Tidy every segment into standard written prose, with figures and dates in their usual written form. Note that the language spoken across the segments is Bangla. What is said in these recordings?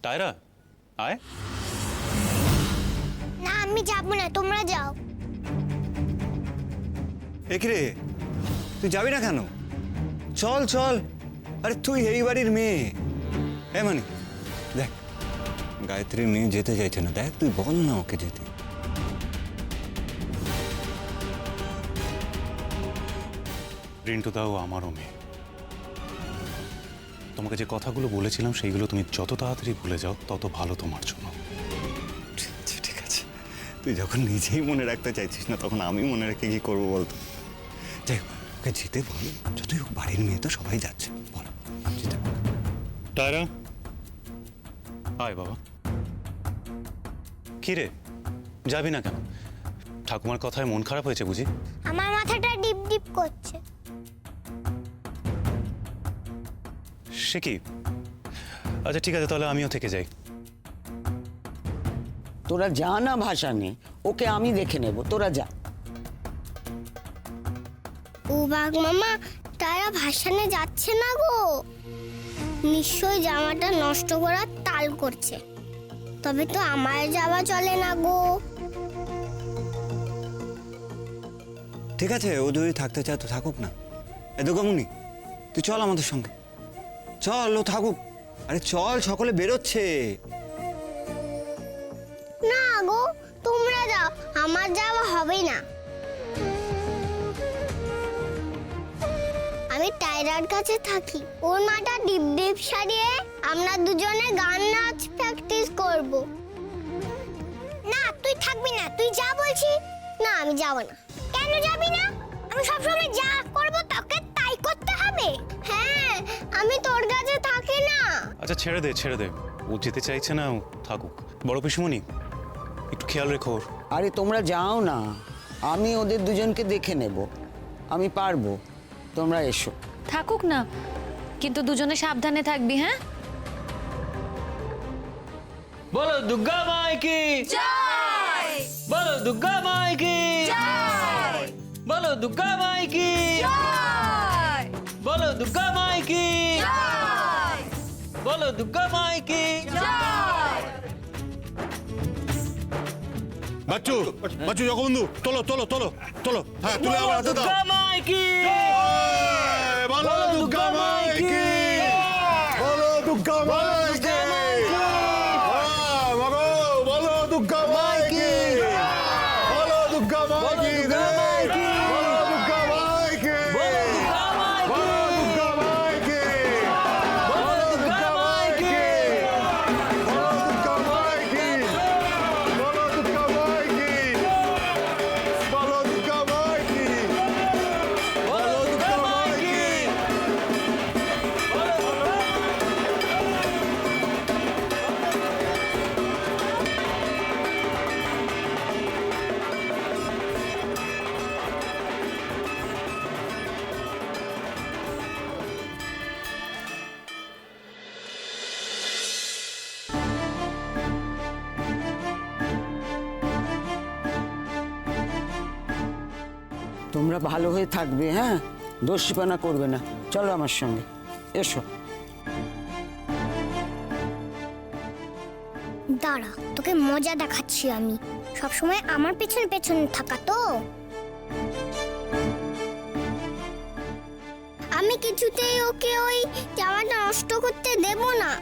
টায়রা আয়। না আমি যাবো না, তোমরা যাও। রে তুই যাবি না কেন? চল চল। আরে তুই এই বাড়ির মেয়ে। মানে দেখ, গায়ত্রীর মেয়ে যেতে চাইছে না, দেখ তুই বল না ওকে যেতে। রিন্টু দাও আমারও মেয়ে। তোমাকে যে কথাগুলো বলেছিলাম সেইগুলো তুমি যত তাড়াতাড়ি ভুলে যাও তত ভালো তোমার জন্য। ঠিক আছে, তুই যখন নিজেই মনে রাখতে চাইছিস না তখন আমি মনে রেখে কি করবো বলতো? যাই হোক, ওকে যেতে বল। যতই হোক বাড়ির মেয়ে তো, সবাই যাচ্ছে, বল যেতে বল। টায়রা আয় বাবা। কি রে যাবি না কেন? ঠাকুমার কথায় মন খারাপ হয়েছে বুঝি? আমার মাথাটা ডিপ ডিপ করছে। সে কি? আচ্ছা ঠিক আছে, তাহলে আমিও থেকে যাই। তোরা যা না ভাসানে, ওকে আমি দেখে নেব, তোরা যা। ও বাঘ মামা, তারা ভাসানে যাচ্ছে না গো। নিশ্চয়ই জামাটা নষ্ট করার তাল করছে। তবে তো আমার যাওয়া চলে না গো। ঠিক আছে, ও যদি থাকতে চায় তো থাকুক না। দুর্গামণি, তুই চল আমাদের সঙ্গে, চল, ও থাকুক। আরে চল, সকলে বেরোচ্ছে। না গো, তোমরা যাও, আমার যাওয়া হবে না। আমি টায়রার কাছে থাকি। ওর মাটা ডিপ ডিপ সারিয়ে আমরা দুজনে গান নাচ প্র্যাকটিস করব। না তুই থাকবি না, তুই যা বলছি। না আমি যাব না। কেন যাবি না? আমি সবসময় যা করব তোকে তাই করতে হবে। হ্যাঁ, আমি তোর কাছে থাকি না। আচ্ছা ছেড়ে দে ছেড়ে দে, ও যেতে চাইছে না, ও থাকুক। বড় পিসুমণি একটু খেয়াল রেখো ওর। আরে তোমরা যাও না, আমি ওদের দুজনকে দেখে নেব, আমি পারবো, তোমরা এসো। থাকুক না, কিন্তু দুজনে সাবধানে থাকবি। হ্যাঁ, বলো দুর্গা মাই কি জয়, বলো দুর্গা মাই কি জয়, বলো দুর্গা মাই কি জয়, বলো দুর্গা মাই কি জয়, বলো দুর্গা মাই কি জয়। বাচ্চু, বাচ্চু জগবন্ধু, তোলো তোলো তোলো তোলো। হ্যাঁ, তুলে আমার হাতে দাও। দুর্গা মাই কি, বলো দুর্গা মাই কি, বলো দুর্গা মাই কি, মাগো বলো দুর্গা মাই কি, বলো দুর্গা মাই কি, বলো দুর্গা মাই কি, বলো দুর্গা মাই কি, বলো দুর্গা মাই কি, বলো দুর্গা মাই কি, বলো দুর্গা মাই কি, বলো দুর্গা মাই কি, বলো দুর্গা মাই কি, বলো দুর্গা মাই কি, বলো দুর্গা মাই কি। তোমরা ভালো হয়ে থাকবে, হ্যাঁ, দোষীপনা করবে না। চলো আমার সঙ্গে, এসো। দাঁড়া, তোকে মজা দেখাচ্ছি আমি। সবসময় আমার পেছনে পেছনে থাকা তো। আমি কিছুতেই ওকে ওই জামাটা নষ্ট করতে দেব না।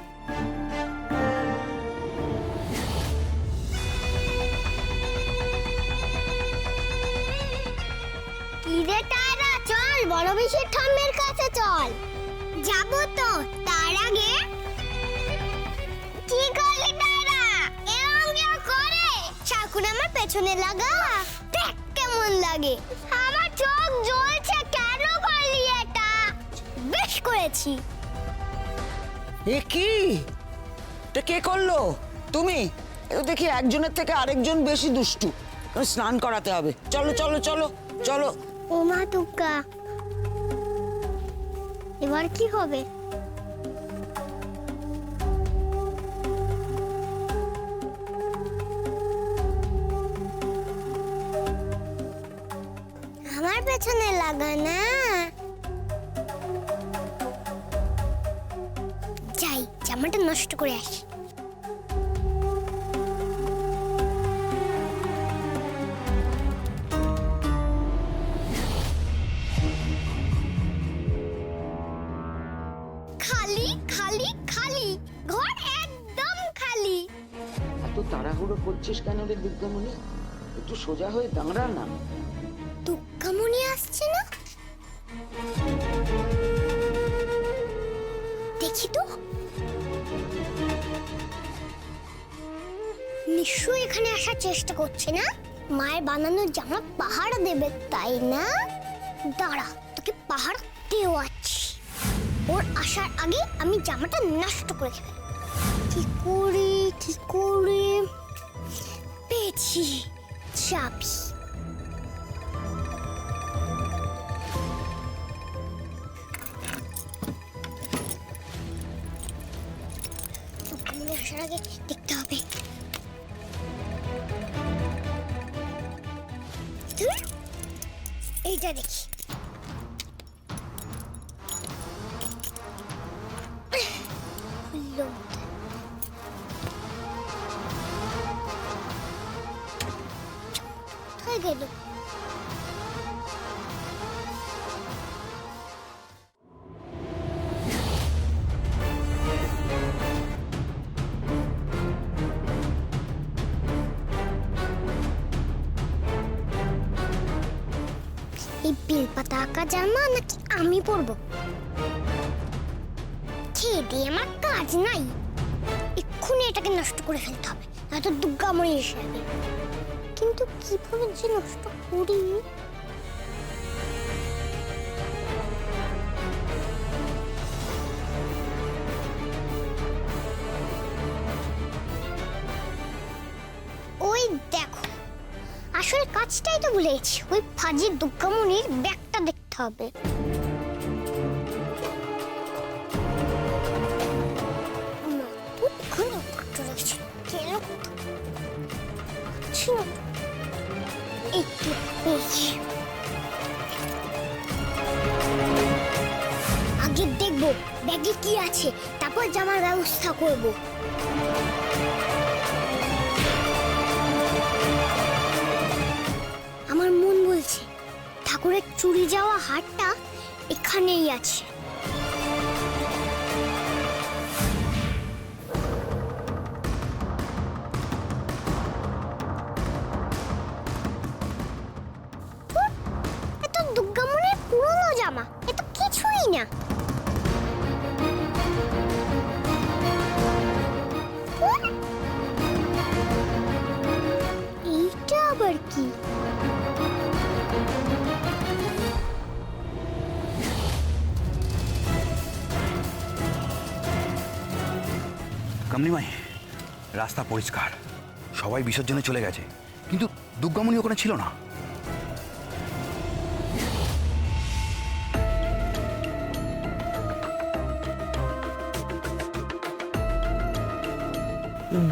কিরে টায়রা, চল বড় বেশির ঠাম্মের কাছে চল। যাবো তো, তার আগে কি করলি টায়রা? এরকম কেউ করে? চাকুন আমার পেছনে লাগা, দেখ কেমন লাগে। আমার চোখ জ্বলছে, কেন করলি এটা? বেশ করেছি। এ কি, এটা কে করলো? তুমি? এ তো দেখি একজনের থেকে আরেকজন বেশি দুষ্টু। স্নান করাতে হবে, চলো চলো চলো চলো। ও মা দুর্গা, এবার কি হবে? আমার পেছনে লাগা না। যাই, জামাটা নষ্ট করে আসি। তাড়াহুড়ো করছিস কেন রে দুর্গামণি? একটু সোজা হয়ে দাঁড়া না। দুর্গামণি আসছে না? দেখি তো। নিশ্চয়ই এখানে আসার চেষ্টা করছে না? মায়ের বানানো জামা পাহারা দেবে তাই না? দাঁড়া, তোকে পাহারা দেওয়াচ্ছি। ওর আসার আগে আমি জামাটা নষ্ট করে ফেলব। কি করে পেয়েছি চাবি। আসার আগে দেখতে হবে। ধুর, এইটা দেখি। হলো। কোথায় গেল? এই বেলপাতা আঁকা জামা নাকি আমি পরবো? খেয়ে দিয়ে আমার কাজ নাই, এক্ষুনি এটাকে নষ্ট করে ফেলতে হবে, নয়তো দুর্গামণি এসে যাবে। কিন্তু কিভাবে যে নষ্ট করি? ওই দেখো, আসলে কাজটাই তো ভুলে গেছি। ওই ফাজির দুর্গামণির ব্যাগটা দেখতে হবে। আগে দেখবো ব্যাগে কি আছে, তারপর জামার ব্যবস্থা করবো। আমার মন বলছে ঠাকুরের চুরি যাওয়া হারটা এখানেই আছে। এত দুর্গামণির পুরনো জামা, এত কিছুই না। এইটা আবার কি? কামনিমাই, রাস্তা পরিষ্কার, সবাই বিসর্জনে চলে গেছে, কিন্তু দুর্গামণি ওখানে ছিল না।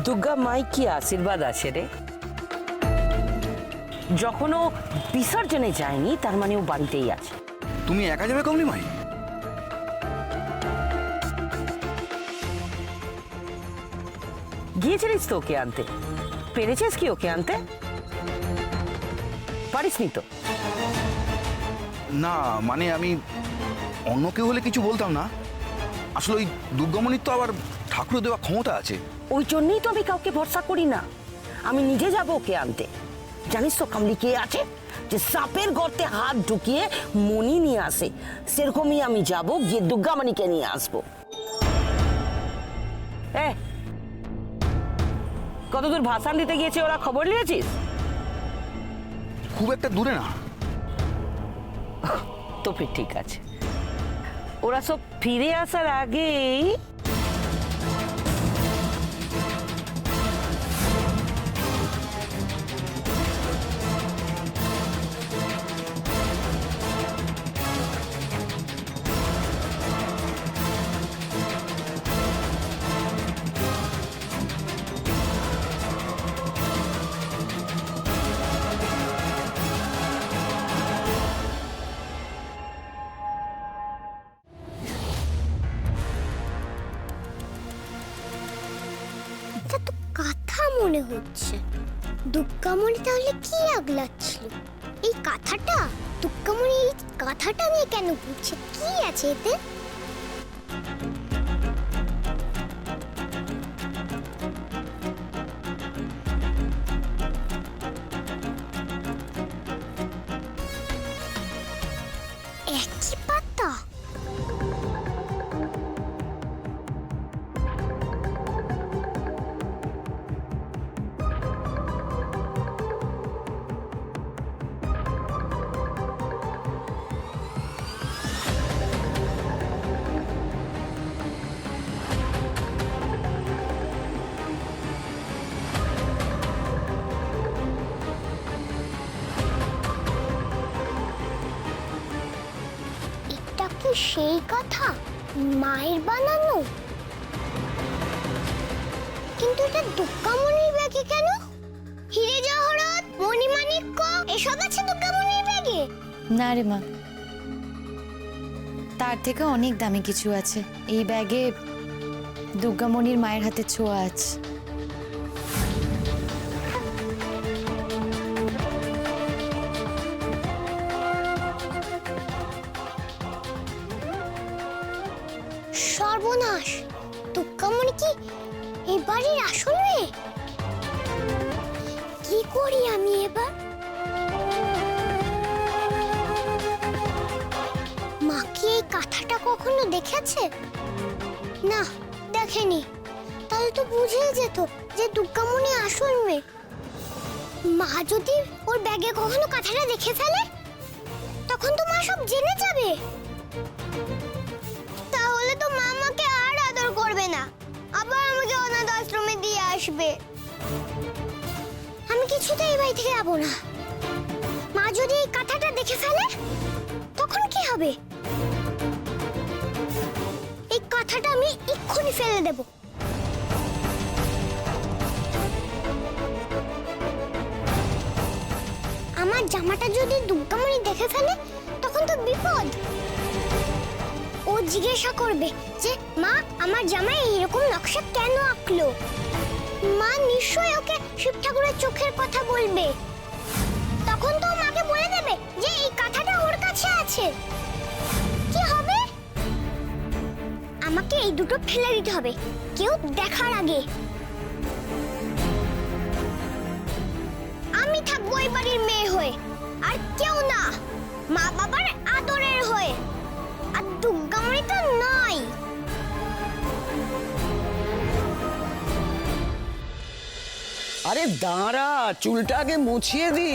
দুর্গা মাই কি আশীর্বাদ আছে রে? যখন ও বিসর্জনে যায়নি তার মানে ও বাড়িতেই আছে। তুমি একা যাবে কামনিমাই? গিয়েছিলিস তো ওকে আনতে? পেরেছিস কি ওকে আনতে? পারিসনি তো? না মানে আমি অন্য কেউ হলে কিছু বলতাম না, আসলে ওই দুর্গামণির তো আবার ঠাকুর দেওয়া ক্ষমতা আছে। ওই জন্যই তো আমি কাউকে ভরসা করি না, আমি নিজে যাব ওকে আনতে। জানিস তো কামলি কে আছে, যে সাপের গর্তে হাত ঢুকিয়ে মণি নিয়ে আসে, সেরকমই আমি যাব, গিয়ে দুর্গামণিকে নিয়ে আসবো। কতদূর ভাষণ দিতে গিয়েছে ওরা, খবর নিয়েছিস? খুব একটা দূরে না। তো ফির ঠিক আছে, ওরা সব ফিরে আসার আগেই এটা তো কাঁথা মনে হচ্ছে। দুর্গামণি তাহলে কি আগলাচ্ছিল? এই কাঁথাটা, দুর্গামণি এই কাঁথাটা নিয়ে কেন ঘুরছে? কি আছে এতে? সেই কথা মায়ের বানানো, কিন্তু এটা দুর্গামণির ব্যাগে কেন? হিরে জহরত, মণিমাণিক্য এসব আছে দুর্গামণির ব্যাগে? না রে মা, তার থেকে অনেক দামি কিছু আছে। এই ব্যাগে দুর্গামণির মায়ের হাতে ছোঁয়া আছে। সর্বনাশ, দুর্গামণি কি এই বাড়ির আসল মেয়ে? কি করি আমি এবার? মা কি এই কাঁথাটা কখনো দেখেছে? না, দেখেনি। তাহলে তো বুঝেই যেত যে দুর্গামণি আসল মেয়ে। মা যদি ওর ব্যাগে কখনো কাঁথাটা দেখে ফেলে, তখন তো মা সব জেনে যাবে। তাহলে তো মা আমাকে আর আদর করবে না, আবার আমাকে অনাথ আশ্রমে দিয়ে আসবে। আমি কিছুতেই এই বাড়ি থেকে যাবো না। মা যদি এই কাঁথাটা দেখে ফেলে, তখন কি হবে? এই কাঁথাটা আমি এক্ষুনি ফেলে দেব। আমার জামাটা যদি দুর্গামণি দেখে ফেলে, তখন তো বিপদ। ও জিজ্ঞাসা করবে যে মা আমার জামায় এরকম নকশা কেন আঁকলো। মা নিশ্চয়ই ওকে শিব ঠাকুরের চোখের কথা বলবে। তখন তো মাকে বলে দেবে যে এই কাঁথাটা ওর কাছে আছে। কি হবে? আমাকে এই দুটো ফেলে দিতে হবে, কেউ দেখার আগে। আমি থাকবো এই বাড়ির মেয়ে হয়ে, আর কেউ না, মা বাবার আদরের হয়ে। আর দুর্গামণি তো নয়। আরে দাঁড়া, চুলটা আগে মুছিয়ে দি।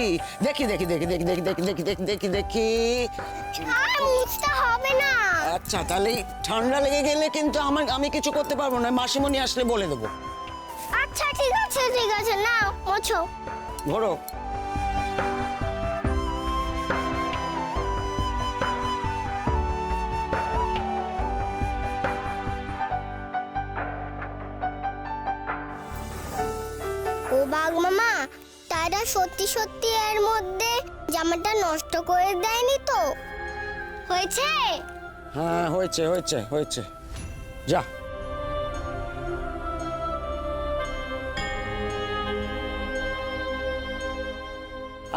দেখি দেখি দেখি দেখি দেখি দেখি দেখি দেখি দেখি দেখি। আর মুছতে হবে না। আচ্ছা, তাহলে ঠান্ডা লেগে গেলে কিন্তু আমি কিছু করতে পারবো না, মাসিমণি আসলে বলে দেবো। আচ্ছা ঠিক আছে ঠিক আছে, নাও মোছো। ধরো। ও বাঘ মামা, তারা সত্যি সত্যি এর মধ্যে জামাটা নষ্ট করে দেয়নি তো? হয়েছে? হ্যাঁ হয়েছে হয়েছে হয়েছে, যা।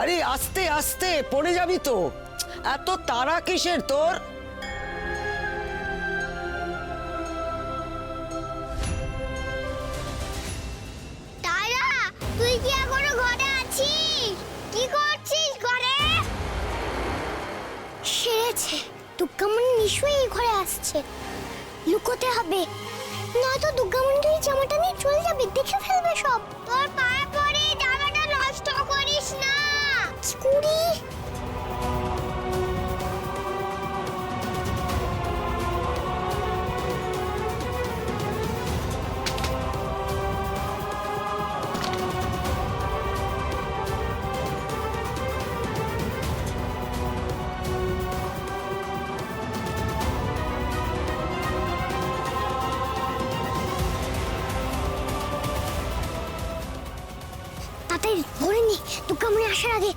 আরে আস্তে আস্তে, পড়ে যাবি তো। এত তাড়া কিসের তোর? তারা, তুই কি এখনো ঘরে আছিস? কি করছিস ঘরে? সেরেছে, দুর্গামণি নিশ্চয়ই এই ঘরে আসছে। লুকোতে হবে, নয়তো দুর্গামণি তুই জামাটা নিয়ে চলে যাবে, দেখে ফেলবে সব। তোর পায়ে পড়ে জামাটা নষ্ট করিস না। কি করি? তাড়াতাড়ি ধরে নি, দুর্গামণি আসার আগে।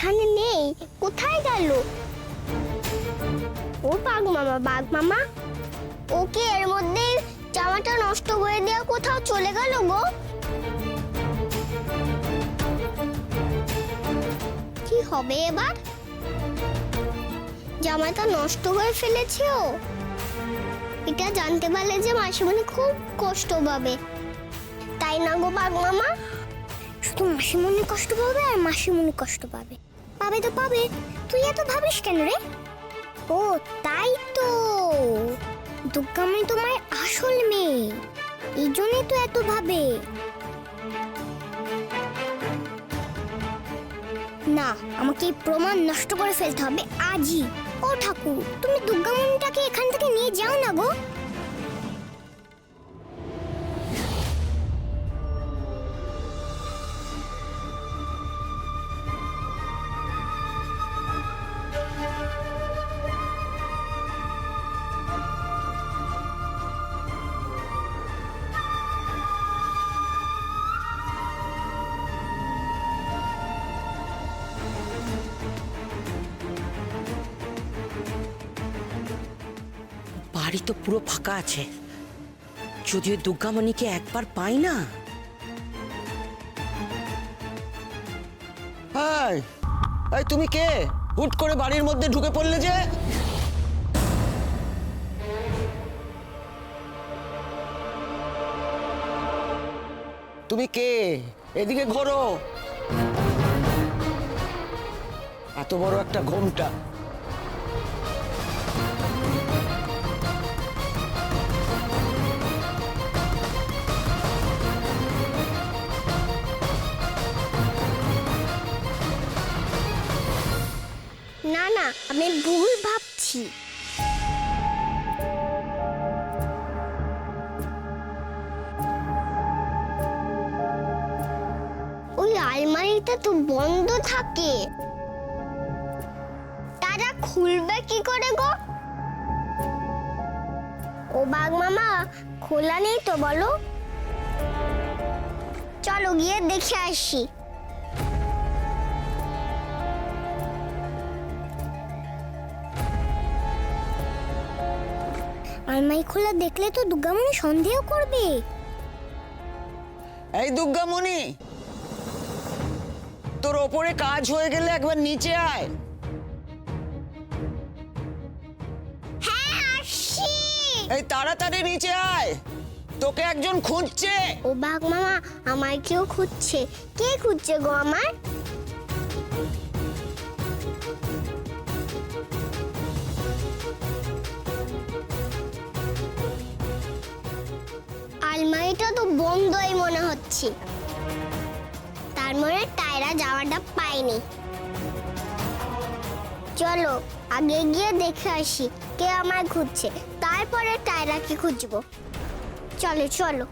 এখানে নেই, কোথায় গেল? ও বাঘ মামা ও কি এর মধ্যে জামাটা নষ্ট করে দেওয়া কোথাও চলে গেল গো? কি হবে এবার? জামাটা নষ্ট করে ফেলেছে ও। এটা জানতে পারলে যে মাসিমণি খুব কষ্ট পাবে, তাই না গো বাঘ মামা? শুধু মাসিমণি কষ্ট পাবে আর মাসিমণি কষ্ট পাবে। পাবে তো পাবে, তুই এত ভাবিস কেন রে? ও তাই তো, দুর্গামণি তোমার আসল মেয়ে, এই জন্যই তো এত ভাবে। না, আমাকে এই প্রমাণ নষ্ট করে ফেলতে হবে আজই। ও ঠাকুর, তুমি দুর্গামণিটাকে এখান থেকে নিয়ে যাও না গো। বাড়ি তো পুরো ফাঁকা আছে, যদিও দুর্গামণিকে একবার পাই না। এই, এই তুমি কে? হুট করে বাড়ির মধ্যে ঢুকে পড়লে যে? তুমি কে? এদিকে ঘোরো। এত বড় একটা ঘোমটা। না না, আমি ভুল ভাবছি। ওই আলমারিটা তো বন্ধ থাকে, তারা খুলবে কি করে গো? ও বাঘ মামা, খোলা নেই তো বলো? চলো গিয়ে দেখে আসি। আলমারি খোলা দেখলে তো দুর্গামণি সন্দেহ করবে। এই দুর্গামণি, তোর ওপরে কাজ হয়ে গেলে একবার নিচে আয়। হ্যাঁ আসছি। এই তাড়াতাড়ি নিচে আয়, তোকে একজন খুঁজছে। ও বাঘ মামা, আমার কেউ খুঁজছে? কে খুঁজছে গো আমার? আলমারিটা তো বন্ধই মনে হচ্ছে, তার মনে টায়রা জামাটা পাইনি। চলো আগে গিয়ে দেখে আসি কে আমায় খুঁজছে, তারপরে টায়রাকে খুঁজবো। চলো চলো।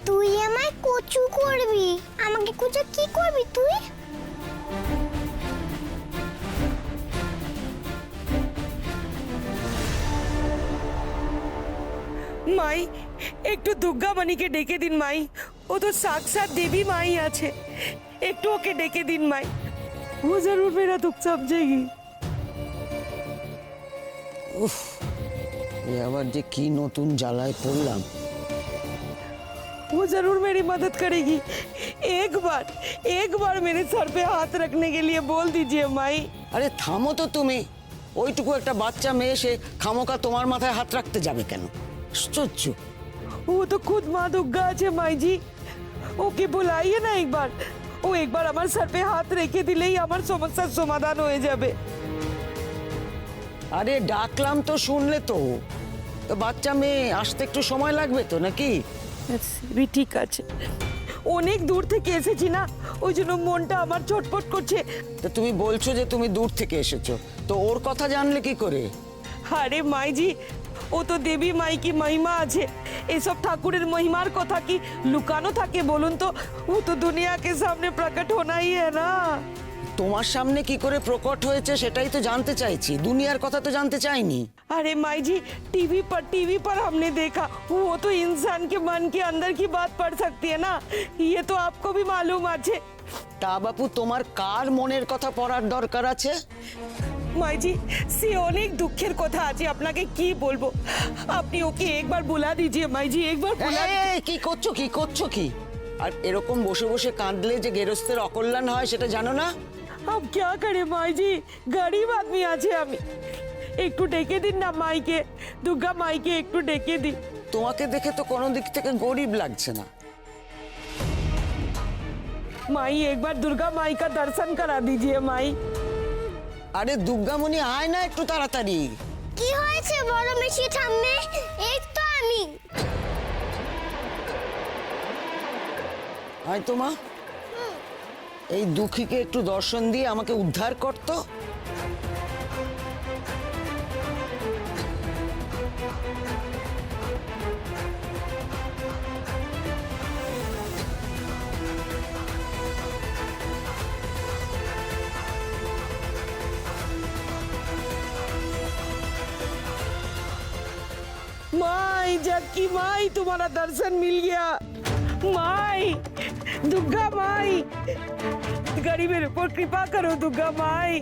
তুই আমায় কচু করবি? আমাকে খুঁজে কি করবি তুই? মাই, একটু দুর্গামণিকে ডেকে দিন মাই, ও তো সাক্ষাৎ দেবী মাই আছে, একটু ওকে ডেকে দিন মাই, ও জরুর মেরা দুঃখ সমঝেগি। উফ, এ আবার যে কি নতুন জ্বালায় পড়লাম। वो जरूर मेरी मदद करेगी। एक बार मेरे सर पे हाथ रखने के लिए बोल दीजिए माई। আরে থামো তো তুমি, ওইটুকু একটা বাচ্চা মেয়ে সে খামোকা তোমার মাথায় হাত রাখতে যাবে কেন? আশ্চর্য। वो तो खुद माँ दुर्गा আছে माई जी। ওকে বুলাইয়ে না একবার। ও একবার আমার সর पे हाथ রেখে দিলেই আমার সমস্যার সমাধান হয়ে যাবে। আরে ডাকলাম তো শুনলে তো। তো বাচ্চা মেয়ে আসতে একটু সময় লাগবে তো নাকি? বি ঠিক আছে, অনেক দূর থেকে এসেছি না, ওই জন্য মনটা আমার ছটফট করছে। তো তুমি বলছো যে তুমি দূর থেকে এসেছো, তো ওর কথা জানলে কি করে? আরে মাই জি, ও তো দেবী মাই কি মহিমা আছে। এসব ঠাকুরের মহিমার কথা কি লুকানো থাকে বলুন তো? ও তো দুনিয়া के सामने प्रकट होना ही है ना। তোমার সামনে কি করে প্রকট হয়েছে সেটাই তো জানতে চাইছি, দুনিয়ার কথা তো জানতে চাইনি। अरे माई जी, टीवी पर हमने देखा, वो तो इंसान के मन के अंदर की बात पढ़ सकती है ना, ये तो आपको भी मालूम আছে। তা বাপু তোমার কার মনের কথা পড়ার দরকার আছে? মাই জি, সে অনেক দুঃখের কথা আছে, আপনাকে কি বলবো। আপনি ওকে একবার বুলা দিজিয়ে মাই জি, একবার বুলা। এই, কি করছো কি? আর এরকম বসে বসে কাঁদলে যে গেরস্তের অকল্যাণ হয় সেটা জানো না? अब क्या करे माई जी, गरीब आदमी আছে আমি। একটু ডেকে দিন না মাইকে, দুর্গা মাইকে একটু ডেকে দিন। তোমাকে দেখে তো কোনো দিক থেকে গরিব লাগছে না। माई एक बार दुर्गा माई का दर्शन करा दीजिए माई। আরে দুর্গামণি আয় না একটু তাড়াতাড়ি। কি হয়েছে বড় মেশি ঠাম্মে? এই তো আমি। আয় তো মা, এই দুঃখীকে একটু দর্শন দিয়ে আমাকে উদ্ধার করতো। माई जबकि माई तुम्हारा दर्शन मिल गया। माई, दुर्गा माई, गरीबेर উপর কৃপা করো দুর্গা মাই।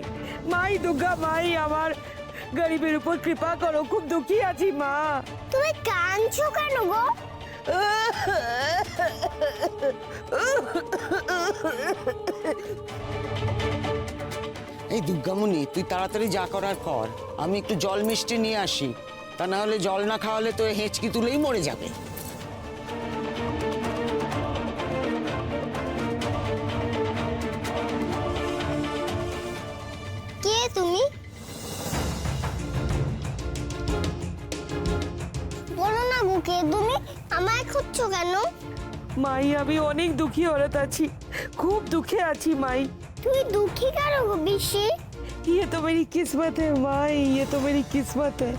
মাই দুর্গা মাই, আমার গরিবের উপর কৃপা করো, খুব দুঃখী আছি মা। তুমি কাঁদছো কেন গো? এই দুর্গামণি, তুই তাড়াতাড়ি যা করার কর, আমি একটু জল মিষ্টি নিয়ে আসি, তা না হলে জল না খাওয়ালে তো হেঁচকি তুলেই মরে যাবে। কে তুমি? বলো না গো, কে তুমি? আমায় খুঁজছো কেন? মাই আমি অনেক দুঃখী হরত আছি, খুব দুঃখে আছি মাই। তুই দুঃখী কেন গো বিশি? ये तो मेरी किस्मत है माई, ये तो मेरी किस्मत है।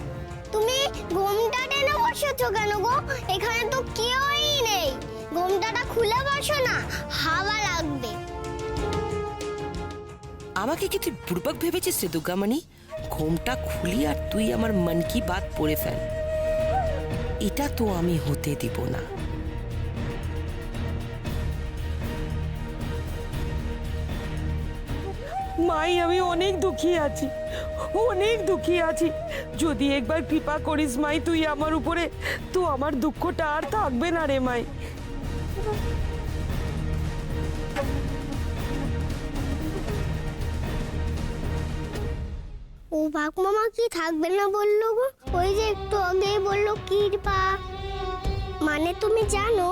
তুমি ঘোমটা টেনে বসেছো কেন গো? এখানে তো কেউই নেই, ঘোমটাটা খুলে বসো না, হাওয়া লাগবে। আমাকে কি তুই বুড়বাক ভেবেছিস রে দুর্গামণি? ঘোমটা খুলি আর তুই আমার মন কি বাত পড়ে ফেল, এটা তো আমি হতে দিব না। মাই আমি অনেক দুঃখী আছি, অনেক দুঃখী আছি। যদি একবার কৃপা করিস মাই তুই আমার উপরে, তো আমার দুঃখটা আর থাকবে না রে মাই। ও বাঘ মামা কি থাকবে না বললো গো? ওই যে একটু আগেই বললো কৃপা, মানে তুমি জানো?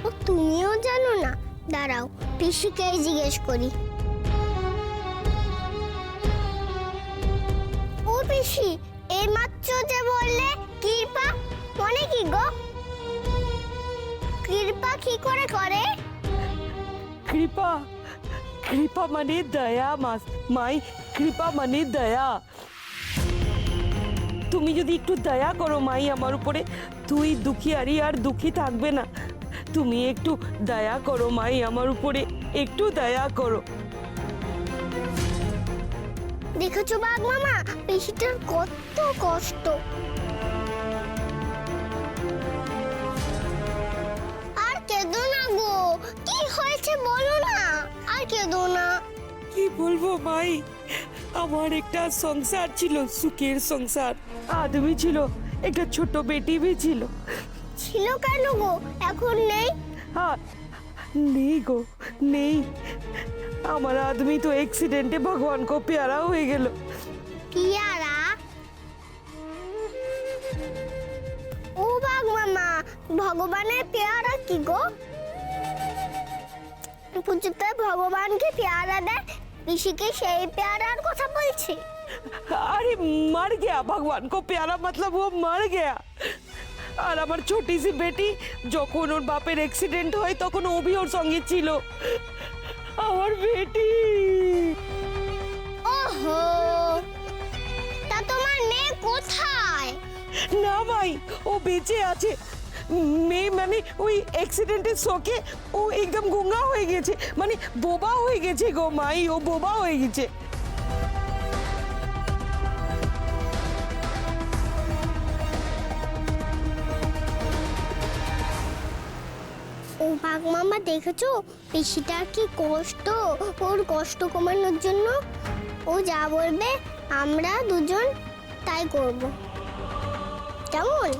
ও তুমিও জানো না? দাঁড়াও, পিসিকে জিজ্ঞেস করি। ও পিসি, এই মাত্র যে বললে কৃপা, মানে কি গো? কৃপা কি করে করে? কৃপা, কৃপা মানে দয়া মাই, কৃপা মানে দয়া। তুমি যদি একটু দয়া করো মাই আমার উপরে, তুই দুঃখী আর দুঃখী থাকবে না। তুমি একটু দয়া করো মাই আমার উপরে, একটু দয়া করো। দেখেছো বাঘ মামা, পিসিটার কত কষ্ট। আর কেঁদো না গো, কি হয়েছে বলো না, আর কেঁদো না। কি বলবো মাই, আমার একটা সংসার ছিল, সুখের সংসার, আদমি ছিল, একটা ছোট বেটি भी ছিল, ছিল কেন গো, এখন নেই? हाँ नहीं गो नहीं আমার আদমি তো অ্যাক্সিডেন্টে ভগবান কো প্যারা হয়ে গেল। পিয়ারা? ও বাঘ মামা, ভগবানের পেয়ারা কি গো? পুজোতে ভগবানকে পেয়ারা দেয়, ঋষিকে সেই পেয়ারার কথা বলছি। अरे मर गया भगवान को प्यारा मतलब वो मर गया। আর আমার ছোটি সি বেটি যখন ওর বাপের অ্যাক্সিডেন্ট হয় তখন ও ভি ওর সঙ্গে ছিল। আমার বেটি। ওহো, তা তোমার মেয়ে কোথায়? না ভাই, ও বেঁচে আছে। মেয়ে মানে ওই অ্যাক্সিডেন্টের শোকে ও একদম গুঙ্গা হয়ে গেছে, মানে বোবা হয়ে গেছে গো মাই, ও বোবা হয়ে গেছে। ও বাঘ মামা দেখেছো পিসিটার কি কষ্ট? ওর কষ্ট কমানোর জন্য ও যা বলবে আমরা দুজন তাই করব, কেমন?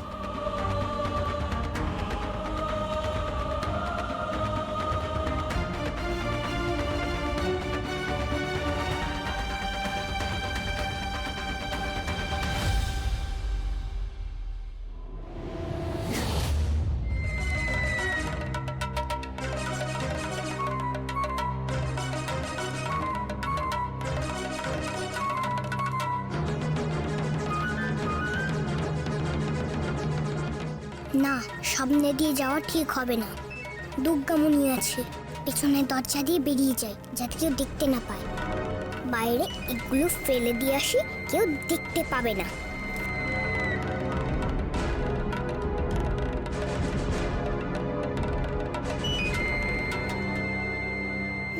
না, সামনে দিয়ে যাওয়া ঠিক হবে না। দুর্গামণি আছে, পেছনের দরজা দিয়ে বেরিয়ে যাই যাতে কেউ দেখতে না পায়। বাইরে এগুলো ফেলে দিয়ে আসি, কেউ দেখতে পাবে না।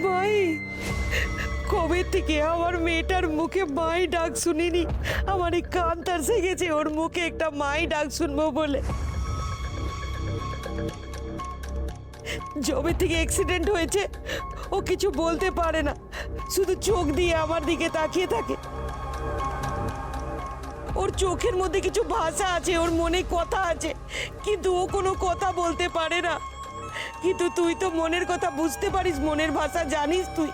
ভাই, কবে থেকে আমার মেয়েটার মুখে মাই ডাক শুনিনি। আমার এই কান তারসে গেছে ওর মুখে একটা মাই ডাক শুনবো বলে। যবে থেকে অ্যাক্সিডেন্ট হয়েছে ও কিছু বলতে পারে না, শুধু চোখ দিয়ে আমার দিকে তাকিয়ে থাকে। ওর চোখের মধ্যে কিছু ভাষা আছে, ওর মনে কথা আছে, কিন্তু ও কোনো কথা বলতে পারে না। কিন্তু তুই তো মনের কথা বুঝতে পারিস, মনের ভাষা জানিস তুই,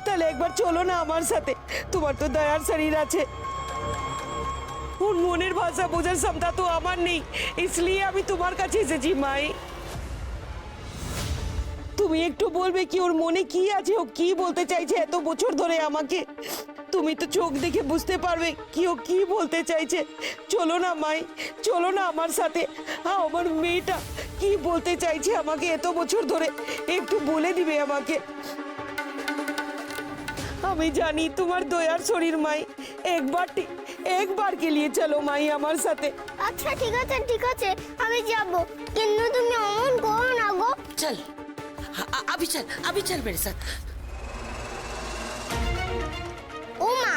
তাহলে একবার চলো না আমার সাথে। তোমার তো দয়ার শরীর আছে, ওর মনের ভাষা বোঝার ক্ষমতা তো আমার নেই, इसलिए আমি তোমার কাছে এসেছি মাই। তুমি একটু বলবে কি ওর মনে কি আছে, ও কি বলতে চাইছে এত বছর ধরে আমাকে? তুমি তো চোখ দেখে বুঝতে পারবে কি ও কি বলতে চাইছে। চলো না মাই, চলো না আমার সাথে। হ্যাঁ, আমার মেয়েটা কি বলতে চাইছে আমাকে এত বছর ধরে একটু বলে দিবে আমাকে। আমি জানি তোমার দয়ার শরীর মাই, একবার কে লিয়ে চলো মাই আমার সাথে। আচ্ছা ঠিক আছে ঠিক আছে, আমি যাব, কিন্তু তুমি অমন করো না গো। चल अभी चल मेरे साथ। ও মা,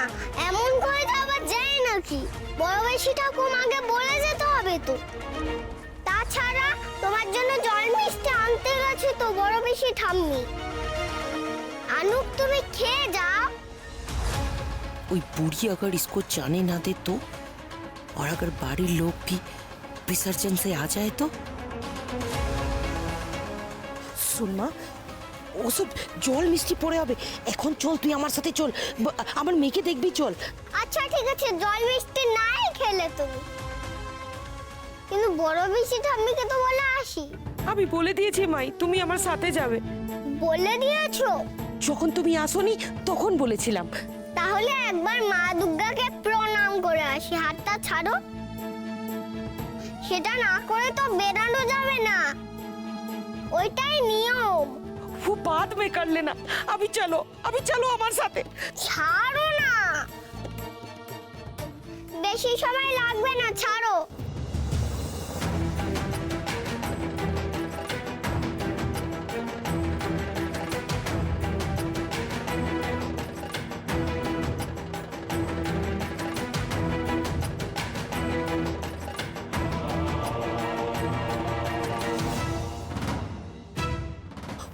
এমন করে যাওয়া যায় নাকি? বড় বেশি ঠাকুর আগে বলে যেতে হবে তো। তাছাড়া তোমার জন্য জল মিষ্টি আনতে গেছে তো বড় বেশি ঠাম্মি। আনুক, তুমি খেয়ে যাও। कोई बूढ़ी अगर इसको जाने ना दे तो, और अगर बाड़ी लोग भी विसर्जन से आ जाए तो? শোন মা, ওসব জল মিষ্টি পড়ে হবে, এখন চল তুই আমার সাথে চল, আমার মেয়েকে দেখবি চল। আচ্ছা ঠিক আছে, জল মিষ্টি নাই খেলে তুমি, কিন্তু বড় বেশি ঠাম্মিকে তো বলে আসি। আমি বলে দিয়েছি মাই, তুমি আমার সাথে যাবে। বলে দিয়েছো? যখন তুমি আসোনি তখন বলেছিলাম। তাহলে একবার মা দুর্গাকে প্রণাম করে আসি। হাতটা ছাড়ো। সেটা না করে তো বেরানো যাবে না, ওইটাই নিয়ম। वो बाद में कर लेना, अभी चलो আমার সাথে। ছাড়ো না, বেশি সময় লাগবে না, ছাড়ো।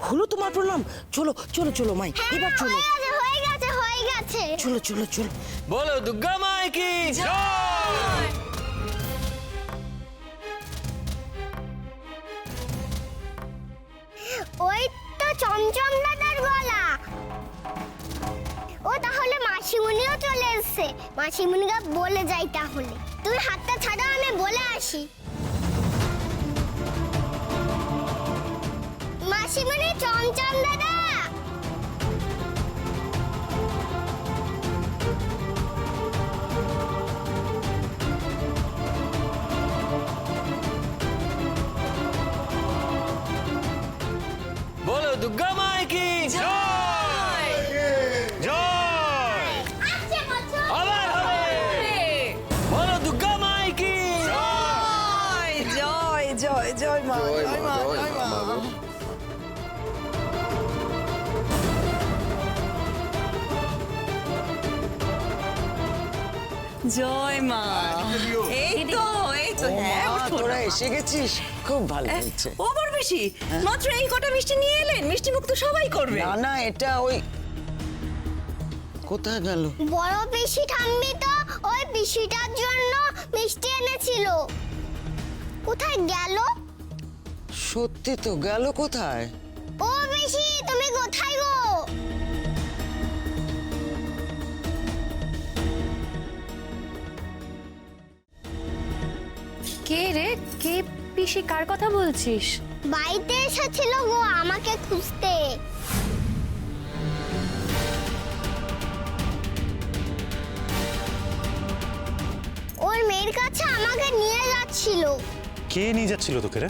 হলো তোমার প্রণাম, চলো চলো চলো মাই, এবার চলো। হয়ে গেছে হয়ে গেছে। চলো চলো চলো। बोलो दुर्गा माई की जय। চমচম দাদার গলা। ও তাহলে মাসিমণিও চলে এসেছে। মাসিমণিকে বলে যাই তাহলে। তুমি হাতটা ছাড়ো, আমি বলে আসি। মাসিমণি, চমচম দাদা। বলো দুর্গা মাই কি জয় আসছে বছর। আবার হবে। বলো দুর্গা মাই কি জয় জয় জয় মা জয় মা জয় মা। জয় মা এই তো হ্যাঁ তোরা এসে গেছিস, খুব ভালো হয়েছে। ও বড় বেশি মাত্র এই কটা মিষ্টি নিয়ে এলেন, মিষ্টি মুখ তো সবাই করবে। না না, এটা ওই কোথায় গেল? বড় পিসি ঠাম্মি তো ওই পিসিটার জন্য মিষ্টি এনেছিল। কোথায় গেল? সত্যি তো, গেল কোথায়? ও পিসি, তুমি কোথায় গো? কে রে, কে পিসি, কার কথা বলছিস? বাড়িতে এসেছিল গো আমাকে খুঁজতে। ওর মেয়ের কাছে আমাকে নিয়ে যাচ্ছিল। কে নিয়ে যাচ্ছিল তোকে রে?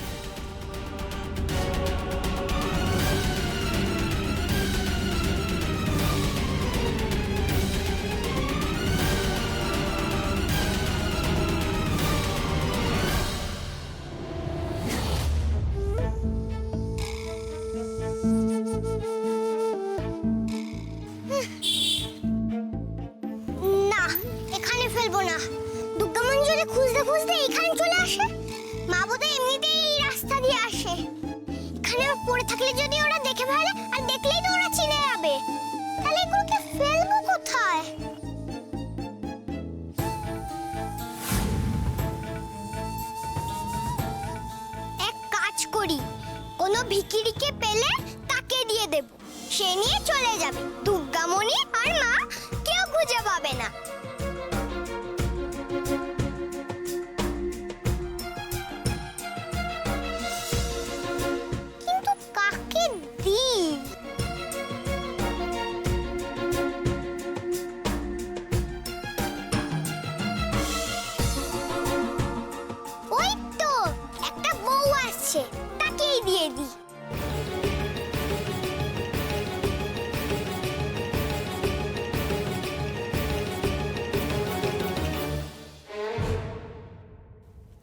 না, এখানে ফেলবো না। দুর্গামণি যদি খুঁজতে খুঁজতে এখানে চলে আসে, মা বোধহয় এমনিতেই এই রাস্তা দিয়ে আসে। এখানে পড়ে থাকলে যদি ওরা দেখে ফেলে, আর দেখলেই তো ওরা চিনে যাবে। তাহলে এগুলোকে ফেলবো কোথায়? এক কাজ করি, কোনো ভিখিরিকে পেলে তাকে দিয়ে দেব, সে নিয়ে চলে যাবে। দুর্গামণি আর মা কেউ খুঁজে পাবে না। কিন্তু কাকে দিই? ওই তো একটা বউ আসছে, তাকেই দিয়ে দিই।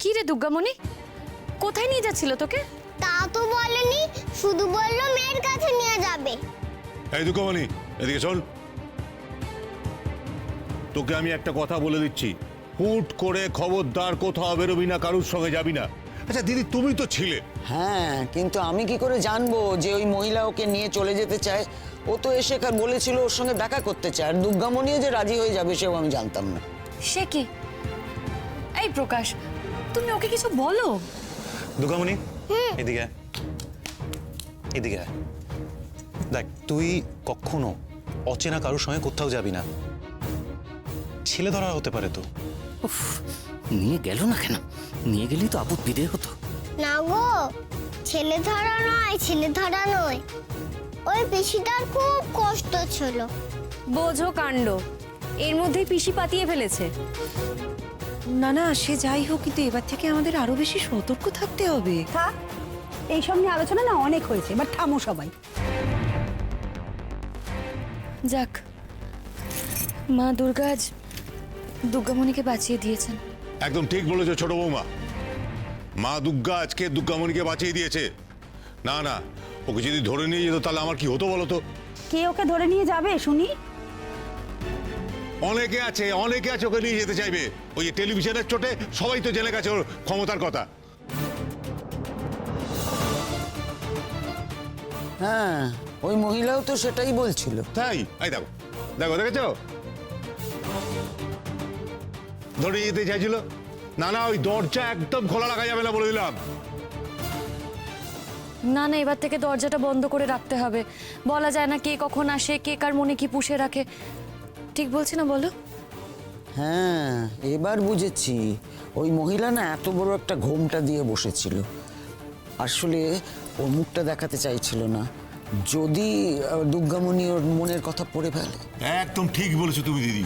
কি রে দুর্গামণি, কোথায় নিয়ে যাচ্ছিল তোকে? তা তো বলেনি, শুধু বললো মেয়ের কাছে নিয়ে যাবে। এই দুঃখমণি, এদিকে শোন। তোকে আমি একটা কথা বলে দিচ্ছি, হুট করে খবরদার কোথাও বেরোবি না, কারুর সঙ্গে যাবি না। আচ্ছা দিদি, তুমি তো ছিলে। হ্যাঁ, কিন্তু আমি কি করে জানবো যে ওই মহিলা ওকে নিয়ে চলে যেতে চায়? ও তো এসে বলেছিল ওর সঙ্গে দেখা করতে চায়, আর দুর্গামণিও যে রাজি হয়ে যাবে সেও আমি জানতাম না। সে কি? এই প্রকাশ, তুমি ওকে কিছু বলো। দুর্গামণি, এদিকে আয়। এদিকে আয়। দেখ, তুই কখনো অচেনা কারোর সঙ্গে কোথাও যাবি না। ছেলে ধরা হতে পারে তো। উফ, নিয়ে গেল না কেন? নিয়ে গেলেই তো আপদ বিদে হতো। না গো, ছেলে ধরা নয়, ছেলে ধরা নয়। ওই পিসিটার খুব কষ্ট ছিল। বোঝো কাণ্ড, এর মধ্যেই পিসি পাতিয়ে ফেলেছে। না না, সে যাই হোক, কিন্তু এবার থেকে আমাদের আরো বেশি সতর্ক থাকতে হবে। থাক, এইসব নিয়ে আলোচনা না অনেক হয়েছে, এবার থামো সবাই। যাক, মা দুর্গা আজ দুর্গামণিকে বাঁচিয়ে দিয়েছেন। একদম ঠিক বলেছো ছোট বৌমা। মা দুর্গা আজকে দুর্গামণিকে বাঁচিয়ে দিয়েছে। না না, ওকে যদি ধরে নিয়ে যেত তাহলে আমার কি হতো বলো তো? কে ওকে ধরে নিয়ে যাবে শুনি? অনেকে আছে ওকে নিয়ে যেতে চাইবে। ওই যে টেলিভিশনের চোটে সবাই তো জেনে গেছে ওর ক্ষমতার কথা। হ্যাঁ, ওই মহিলাও তো সেটাই বলছিল। তাই? এই দেখো দেখো, দেখেছো? ধরে যেতে চাইছিল। না না, ওই দরজা একদম খোলা রাখা যাবে না বলে দিলাম। না না, এবার থেকে দরজাটা বন্ধ করে রাখতে হবে। বলা যায় না কে কখন আসে, কে কার মনে কি পুষে রাখে। ঠিক বলছি না বলো? হ্যাঁ, এবার বুঝেছি। ওই মহিলা না এত বড় একটা ঘোমটা দিয়ে বসেছিল, আসলে ওর মুখটা দেখাতে চাইছিল না, যদি দুর্গামণি ওর মনের কথা পড়ে ফেলে। একদম ঠিক বলেছো তুমি দিদি।